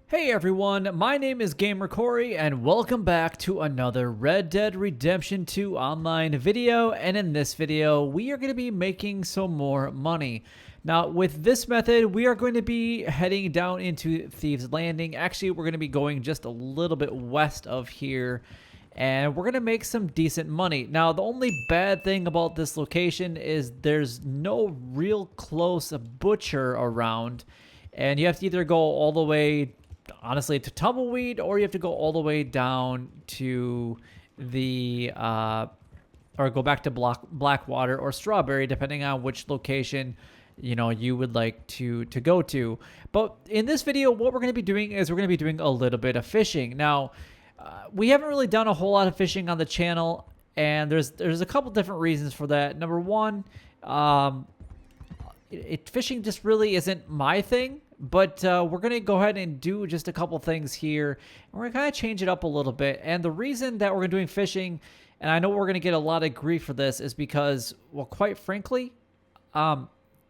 Hey everyone, my name is Gamer Corey and welcome back to another Red Dead Redemption 2 online video. And in this video, we are going to be making some more money. Now with this method, we are going to be heading down into Thieves Landing. Actually, we're going to be going just a little bit west of here. And we're going to make some decent money. Now, the only bad thing about this location is there's no real close butcher around. And you have to either go all the way, honestly, to Tumbleweed, or you have to go all the way down to the, or go back to Blackwater or Strawberry, depending on which location, you know, you would like to go to. But in this video, what we're going to be doing is we're going to be doing a little bit of fishing. Now, we haven't really done a whole lot of fishing on the channel, and there's a couple different reasons for that. Number one, fishing just really isn't my thing, but we're going to go ahead and do just a couple things here, and we're going to kind of change it up a little bit. And the reason that we're doing fishing, and I know we're going to get a lot of grief for this, is because, well, quite frankly,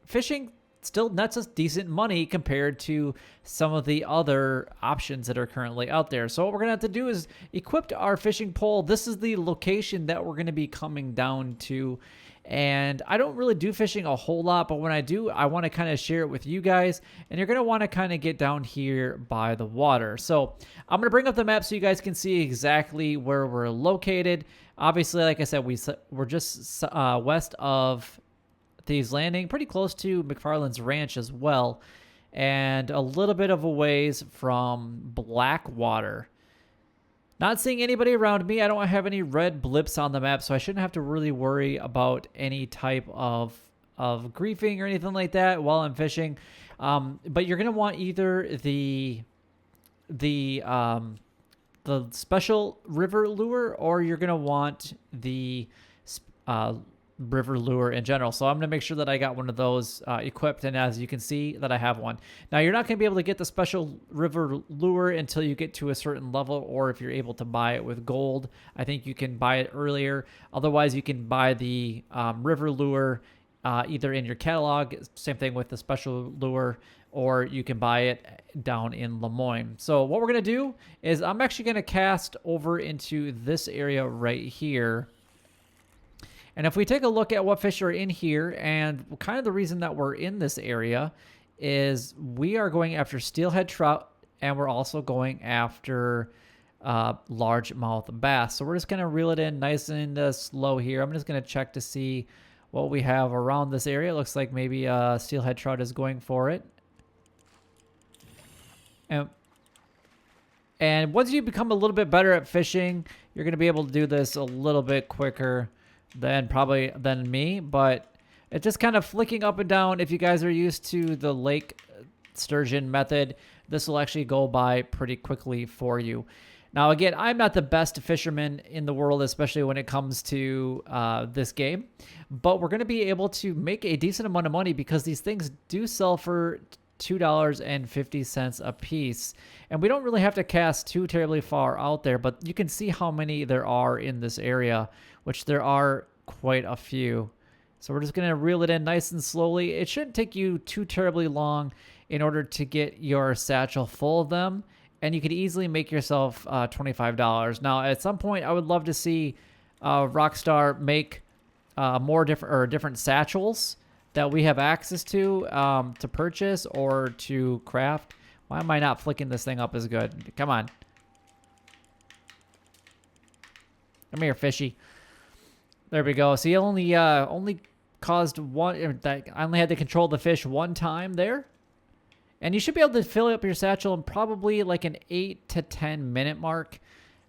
fishing still nets us decent money compared to some of the other options that are currently out there. So what we're gonna have to do is equip our fishing pole. This is the location that we're gonna be coming down to. And I don't really do fishing a whole lot, but when I do, I want to kind of share it with you guys. And you're going to want to kind of get down here by the water. So I'm going to bring up the map so you guys can see exactly where we're located. Obviously, like I said, we're just west of Thieves Landing, pretty close to McFarland's Ranch as well, and a little bit of a ways from Blackwater. Not seeing anybody around me. I don't have any red blips on the map, so I shouldn't have to really worry about any type of griefing or anything like that while I'm fishing. But you're gonna want either the special river lure, or you're gonna want the river lure in general. So I'm going to make sure that I got one of those equipped, and as you can see that I have one. Now you're not going to be able to get the special river lure until you get to a certain level, or if you're able to buy it with gold. I think you can buy it earlier. Otherwise you can buy the river lure either in your catalog, same thing with the special lure, or you can buy it down in Lemoyne. So what we're going to do is I'm actually going to cast over into this area right here. And if we take a look at what fish are in here, and kind of the reason that we're in this area is we are going after steelhead trout, and we're also going after largemouth bass. So we're just going to reel it in nice and slow here. I'm just going to check to see what we have around this area. It looks like maybe steelhead trout is going for it. And once you become a little bit better at fishing, you're going to be able to do this a little bit quicker than me, but it's just kind of flicking up and down. If you guys are used to the lake sturgeon method, this will actually go by pretty quickly for you. Now, again, I'm not the best fisherman in the world, especially when it comes to this game, but we're going to be able to make a decent amount of money because these things do sell for $2.50 a piece, and we don't really have to cast too terribly far out there, but you can see how many there are in this area, which there are quite a few. So we're just going to reel it in nice and slowly. It shouldn't take you too terribly long in order to get your satchel full of them, and you could easily make yourself $25. Now, at some point, I would love to see Rockstar make more different satchels that we have access to purchase or to craft. Why am I not flicking this thing up as good? Come on. Come here, fishy. There we go. So you only caused one. I only had to control the fish one time there, and you should be able to fill up your satchel in probably like an 8 to 10 minute mark.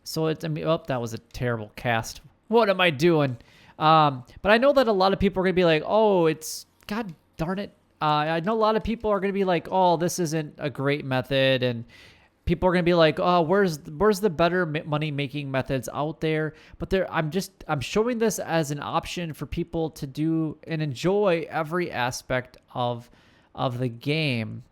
So it's. I mean, oh, that was a terrible cast. What am I doing? But I know that a lot of people are gonna be like, "Oh, it's God darn it." I know a lot of people are gonna be like, "Oh, this isn't a great method," and people are going to be like, oh, where's the better money making methods out there? But I'm showing this as an option for people to do and enjoy every aspect of the game.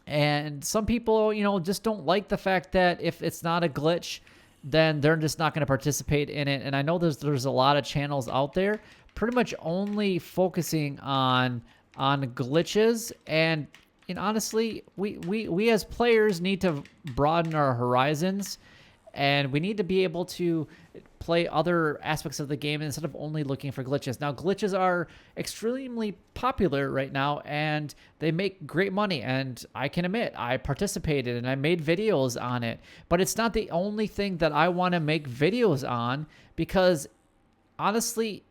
And some people, you know, just don't like the fact that if it's not a glitch, then they're just not going to participate in it. And I know there's a lot of channels out there pretty much only focusing on glitches, and And honestly, we as players need to broaden our horizons, and we need to be able to play other aspects of the game instead of only looking for glitches. Now, glitches are extremely popular right now, and they make great money, and I can admit, I participated and I made videos on it, but it's not the only thing that I want to make videos on, because honestly,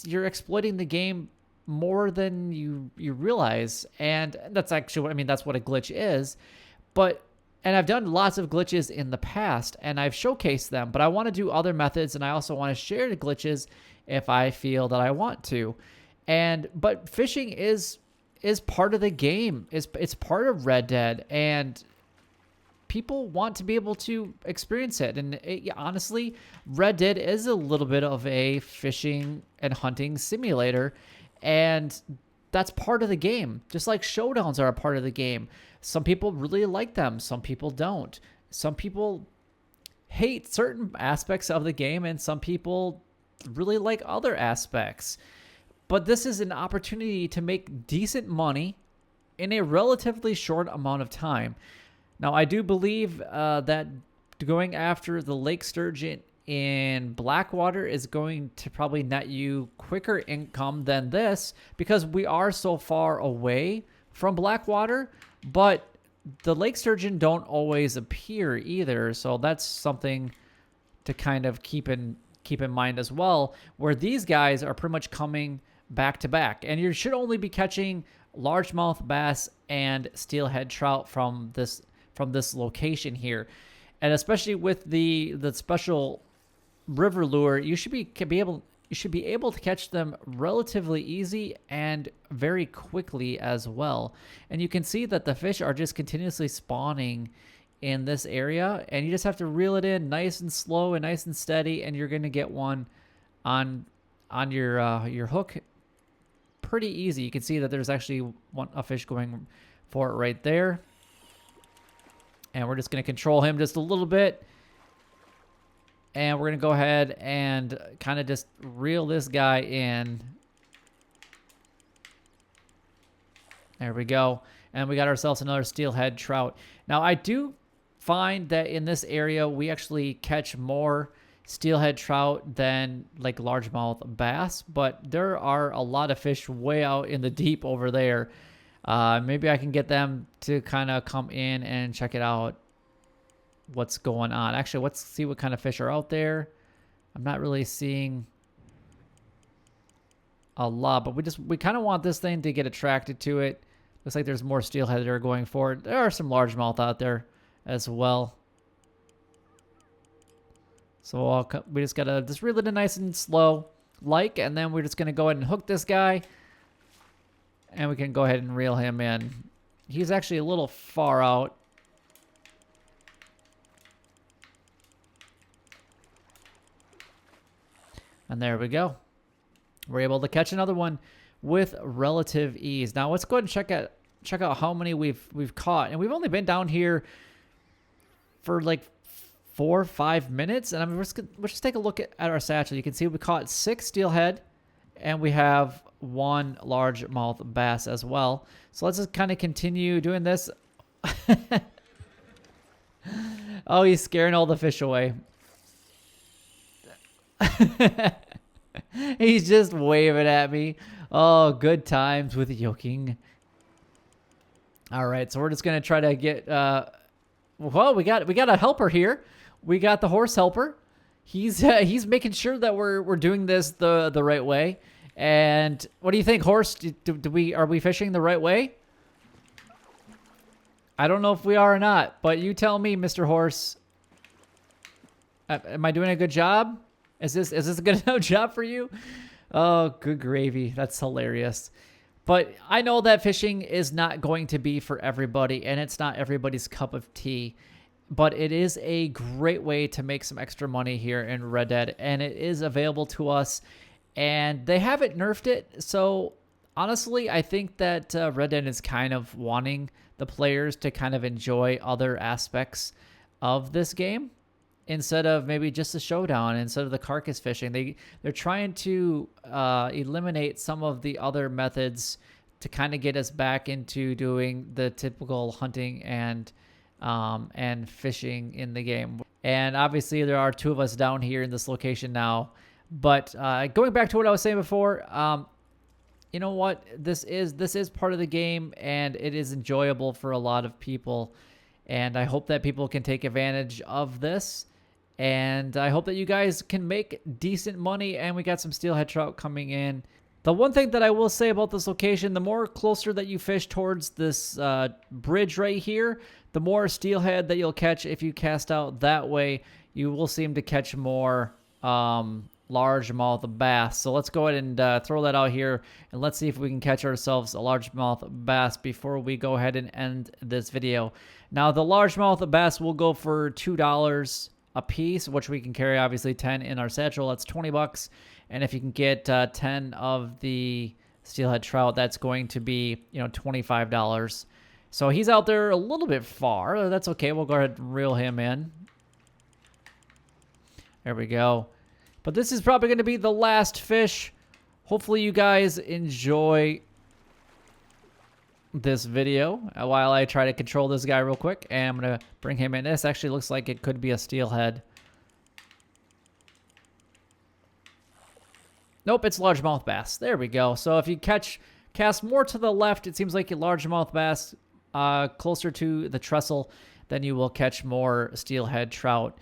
you're exploiting the game more than you realize, and that's actually what I mean. That's what a glitch is. And I've done lots of glitches in the past, and I've showcased them, but I want to do other methods, and I also want to share the glitches if I feel that I want to. But fishing is part of the game. It's part of Red Dead, and people want to be able to experience it. And honestly, Red Dead is a little bit of a fishing and hunting simulator, and that's part of the game. Just like showdowns are a part of the game. Some people really like them. Some people don't. Some people hate certain aspects of the game, and some people really like other aspects. But this is an opportunity to make decent money in a relatively short amount of time. Now, I do believe that going after the lake sturgeon in Blackwater is going to probably net you quicker income than this, because we are so far away from Blackwater, but the lake sturgeon don't always appear either. So that's something to kind of keep in mind as well, where these guys are pretty much coming back to back, and you should only be catching largemouth bass and steelhead trout from this location here. And especially with the special river lure, you should be able to catch them relatively easy and very quickly as well. And you can see that the fish are just continuously spawning in this area, and you just have to reel it in nice and slow and nice and steady, and you're going to get one on your hook pretty easy. You can see that there's actually a fish going for it right there. And we're just going to control him just a little bit. And we're going to go ahead and kind of just reel this guy in. There we go. And we got ourselves another steelhead trout. Now, I do find that in this area, we actually catch more steelhead trout than like largemouth bass. But there are a lot of fish way out in the deep over there. Maybe I can get them to kind of come in and check it out, what's going on. Actually, let's see what kind of fish are out there. I'm not really seeing a lot, but we kind of want this thing to get attracted to it. Looks like there's more steelhead that are going for it. There are some largemouth out there as well. So we just gotta just reel it in nice and slow, and then we're just gonna go ahead and hook this guy. And we can go ahead and reel him in. He's actually a little far out. And there we go. We're able to catch another one with relative ease. Now let's go ahead and check out how many we've caught. And we've only been down here for like 4 or 5 minutes. And let's just take a look at our satchel. You can see we caught 6 steelhead, and we have 1 largemouth bass as well. So let's just kind of continue doing this. Oh, he's scaring all the fish away. He's just waving at me. Oh, good times with yoking. All right, so we're just gonna try to get. Well, we got a helper here. We got the horse helper. He's making sure that we're doing this the right way. And what do you think, horse? Are we fishing the right way? I don't know if we are or not, but you tell me, Mr. Horse. Am I doing a good job? Is this a good enough job for you? Oh, good gravy. That's hilarious. But I know that fishing is not going to be for everybody, and it's not everybody's cup of tea. But it is a great way to make some extra money here in Red Dead, and it is available to us. And they haven't nerfed it, so honestly, I think that Red Dead is kind of wanting the players to kind of enjoy other aspects of this game instead of maybe just the showdown, instead of the carcass fishing. They're trying to eliminate some of the other methods to kind of get us back into doing the typical hunting and fishing in the game. And obviously there are 2 of us down here in this location now. But going back to what I was saying before, you know what? This is part of the game, and it is enjoyable for a lot of people. And I hope that people can take advantage of this. And I hope that you guys can make decent money, and we got some steelhead trout coming in. The one thing that I will say about this location, the more closer that you fish towards this bridge right here, the more steelhead that you'll catch if you cast out that way. You will seem to catch more largemouth bass. So let's go ahead and throw that out here, and let's see if we can catch ourselves a largemouth bass before we go ahead and end this video. Now, the largemouth bass will go for $2 a piece, which we can carry obviously 10 in our satchel. That's 20 bucks. And if you can get 10 of the steelhead trout, that's going to be, you know, $25. So he's out there a little bit far. That's okay. We'll go ahead and reel him in. There we go. But this is probably going to be the last fish. Hopefully you guys enjoy this video while I try to control this guy real quick. And I'm going to bring him in. This actually looks like it could be a steelhead. Nope, it's largemouth bass. There we go. So if you cast more to the left, it seems like a largemouth bass closer to the trestle, then you will catch more steelhead trout.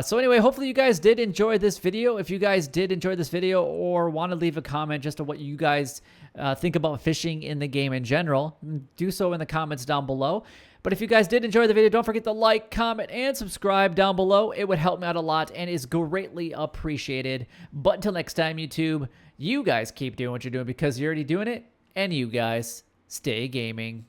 So anyway, hopefully you guys did enjoy this video. If you guys did enjoy this video or want to leave a comment just on what you guys think about fishing in the game in general, do so in the comments down below. But if you guys did enjoy the video, don't forget to like, comment, and subscribe down below. It would help me out a lot and is greatly appreciated. But until next time, YouTube, you guys keep doing what you're doing because you're already doing it. And you guys stay gaming.